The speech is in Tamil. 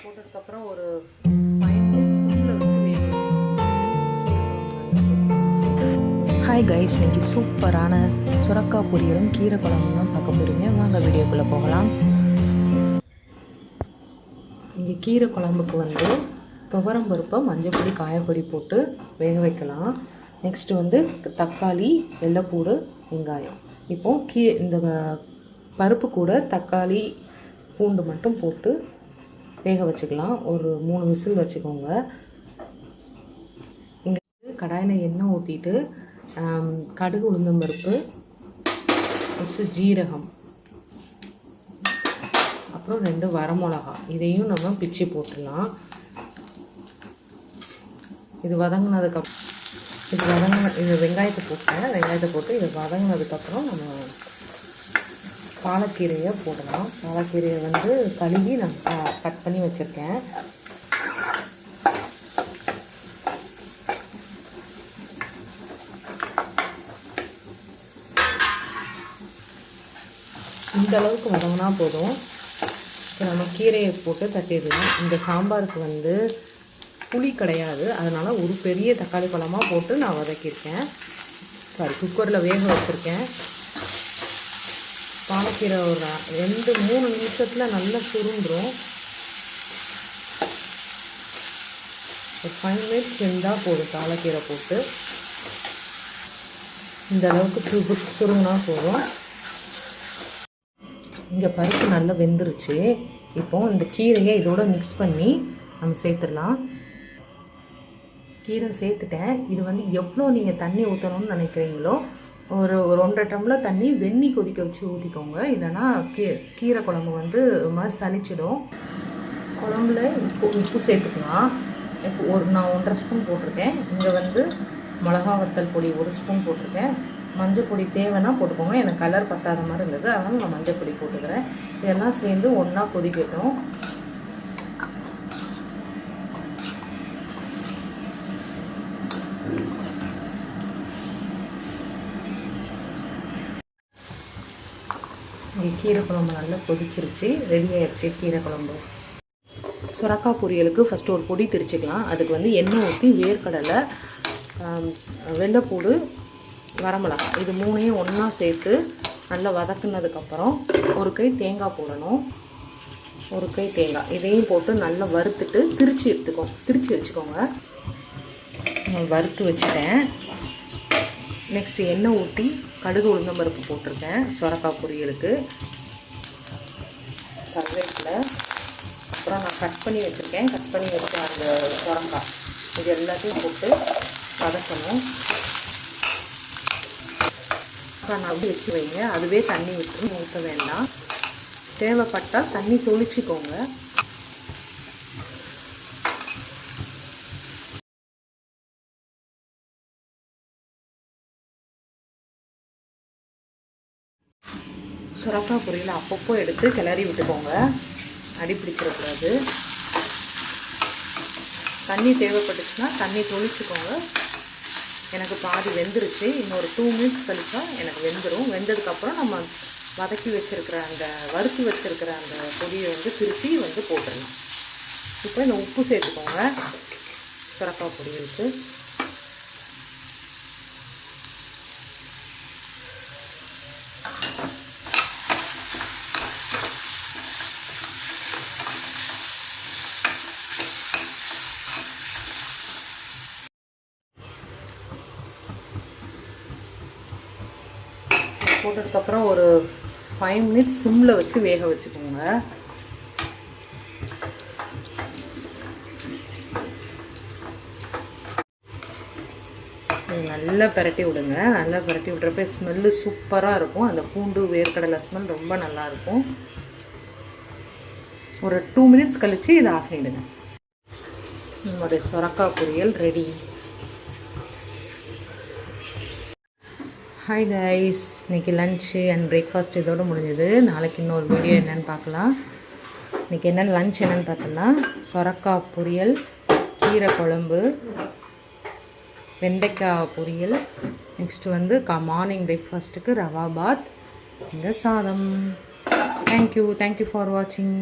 போட்டதுக்கப்புறம் ஒரு 5 மினிட்ஸ் சிம்மில் வச்சு வேக. ஹாய் கைஸ், இன்றைக்கி சூப்பரான சுரக்காய் பொரியலும் கீரை குழம்பும் தான் பார்க்க போகிறீங்க. வாங்க வீடியோக்குள்ளே போகலாம். இங்கே கீரை குழம்புக்கு வந்து துவரம் பருப்பை மஞ்சப்பொடி காயப்பொடி போட்டு வேக வைக்கலாம். நெக்ஸ்ட்டு வந்து தக்காளி, வெள்ளைப்பூடு, வெங்காயம். இப்போது இந்த பருப்பு கூட தக்காளி, பூண்டு மட்டும் போட்டு வேக வச்சுக்கலாம். ஒரு 3 விசில் வச்சுக்கோங்க. இங்கே கடாயில் எண்ணெய் ஊற்றிட்டு கடுகு, உளுந்தம் பருப்பு, ஜீரகம், அப்புறம் 2 வரமிளகா, இதையும் நம்ம பிச்சு போட்டுடலாம். இது வதங்கினதுக்கப்புறம் இது வெங்காயத்தை போட்டு இது வதங்கினதுக்கப்புறம் நம்ம பாலக்கீரையை போடலாம். பாலக்கீரையை வந்து கழுவி நான் கட் பண்ணி வச்சுருக்கேன். இந்த அளவுக்கு வதங்கினா போதும். இப்போ நம்ம கீரையை போட்டு தட்டிடலாம். இந்த சாம்பாருக்கு வந்து புளி கிடையாது, அதனால் ஒரு பெரிய தக்காளி பழமாக போட்டு நான் வதக்கியிருக்கேன். குக்கரில் வேக வச்சுருக்கேன். பாலக்கீரை ஒரு 2-3 நிமிஷத்தில் நல்லா சுருண்டுரும். ஒரு 5 மினிட்ஸ் இருந்தால் போதும். பாலக்கீரை போட்டு இந்த அளவுக்கு சுருங்கினா போதும். இங்கே பருப்பு நல்லா வெந்துருச்சு. இப்போது இந்த கீரையை இதோட மிக்ஸ் பண்ணி நம்ம சேர்த்துடலாம். கீரை சேர்த்துட்டேன். இது வந்து எவ்வளோ நீங்கள் தண்ணி ஊற்றணும்னு நினைக்கிறீங்களோ ஒரு 1.5 டம்ளர் தண்ணி வெந்நி கொதிக்க வச்சு ஊற்றிக்கோங்க. இல்லைன்னா கீரை குழம்பு வந்து மாதிரி சளிச்சிடும். குழம்புல உப்பு சேர்த்துக்கலாம். இப்போ நான் 1.5 ஸ்பூன் போட்டிருக்கேன். இங்கே வந்து மிளகா வத்தல் பொடி 1 ஸ்பூன் போட்டிருக்கேன். மஞ்சள் பொடி தேவைன்னா போட்டுக்கோங்க. எனக்கு கலர் பத்தாத மாதிரி இருந்தது, அதனால் நான் மஞ்சள் பொடி போட்டுக்கிறேன். இதெல்லாம் சேர்ந்து ஒன்றா கொதிக்கட்டும். கீரை குழம்பு நல்லா கொதிச்சிருச்சு, ரெடி ஆயிடுச்சு கீரை குழம்பு. சுரக்காய் பொரியலுக்கு ஃபஸ்ட்டு ஒரு பொடி திரிச்சிக்கலாம். அதுக்கு வந்து எண்ணெய் ஊற்றி வேர்க்கடலை, வெள்ளைப்பூடு, வரமிளகா, இது 3ஐயும் ஒன்றா சேர்த்து நல்லா வதக்குனதுக்கப்புறம் ஒரு கை தேங்காய் போடணும். ஒரு கை தேங்காய் இதையும் போட்டு நல்லா வறுத்துட்டு திரிச்சு வச்சுக்கோங்க. வறுத்து வச்சுட்டேன். நெக்ஸ்ட்டு எண்ணெய் ஊற்றி கடுகு, உளுந்தம் பருப்பு போட்டிருக்கேன் சுரக்காய் பொரியலுக்கு. கருவேப்பிலை, அப்புறம் நான் கட் பண்ணி வச்ச அந்த சுரக்காய், இது எல்லாத்தையும் போட்டு வதக்கணும். அப்படி வச்சு வைங்க. அதுவே தண்ணி விட்டு ஊற்ற வேண்டாம். தேவைப்பட்டால் தண்ணி தொளிச்சிக்கோங்க. சுரக்காய் பொரியல் அப்பப்போ எடுத்து கிளறி விட்டுக்கோங்க, அடி பிடிச்சிடக்கூடாது. தண்ணி தேவைப்பட்டுச்சுன்னா தண்ணி தொளிச்சிக்கோங்க. எனக்கு பாதி வெந்துருச்சு. இன்னொரு 2 மினிட்ஸ் கழிச்சா எனக்கு வெந்துடும். வெந்ததுக்கப்புறம் நம்ம வறுத்து வச்சுருக்கிற அந்த பொடியை வந்து திருப்பி வந்து போட்டுடலாம். இப்போ இந்த உப்பு சேர்த்துக்கோங்க சுரக்காய் பொரியலுக்கு. போட்டதுக்கப்புறம் ஒரு 5 மினிட்ஸ் சிம்மில் வச்சு வேக வச்சுக்கோங்க. நல்லா பிரட்டி விடுங்க. நல்லா பிரட்டி விட்றப்ப ஸ்மெல்லு சூப்பராக இருக்கும். அந்த பூண்டு வேர்க்கடலை ஸ்மெல் ரொம்ப நல்லாயிருக்கும். ஒரு 2 மினிட்ஸ் கழித்து இதை ஆஃப் பண்ணிவிடுங்க. நம்மளுடைய சுரக்காய் பொரியல் ரெடி. ஹாய் கைஸ், இன்றைக்கி லன்ச்சு அண்ட் பிரேக்ஃபாஸ்ட் இதோடு முடிஞ்சது. நாளைக்கு இன்னொரு வீடியோ என்னென்னு பார்க்கலாம். இன்றைக்கி என்னென்ன லன்ச் என்னென்னு பார்த்தோம்னா சுரக்காய் பொரியல், கீரை குழம்பு, வெண்டைக்காய் பொரியல். நெக்ஸ்ட்டு வந்து மார்னிங் பிரேக்ஃபாஸ்ட்டுக்கு ரவா பாத், இங்கே சாதம். தேங்க்யூ ஃபார் வாட்சிங்.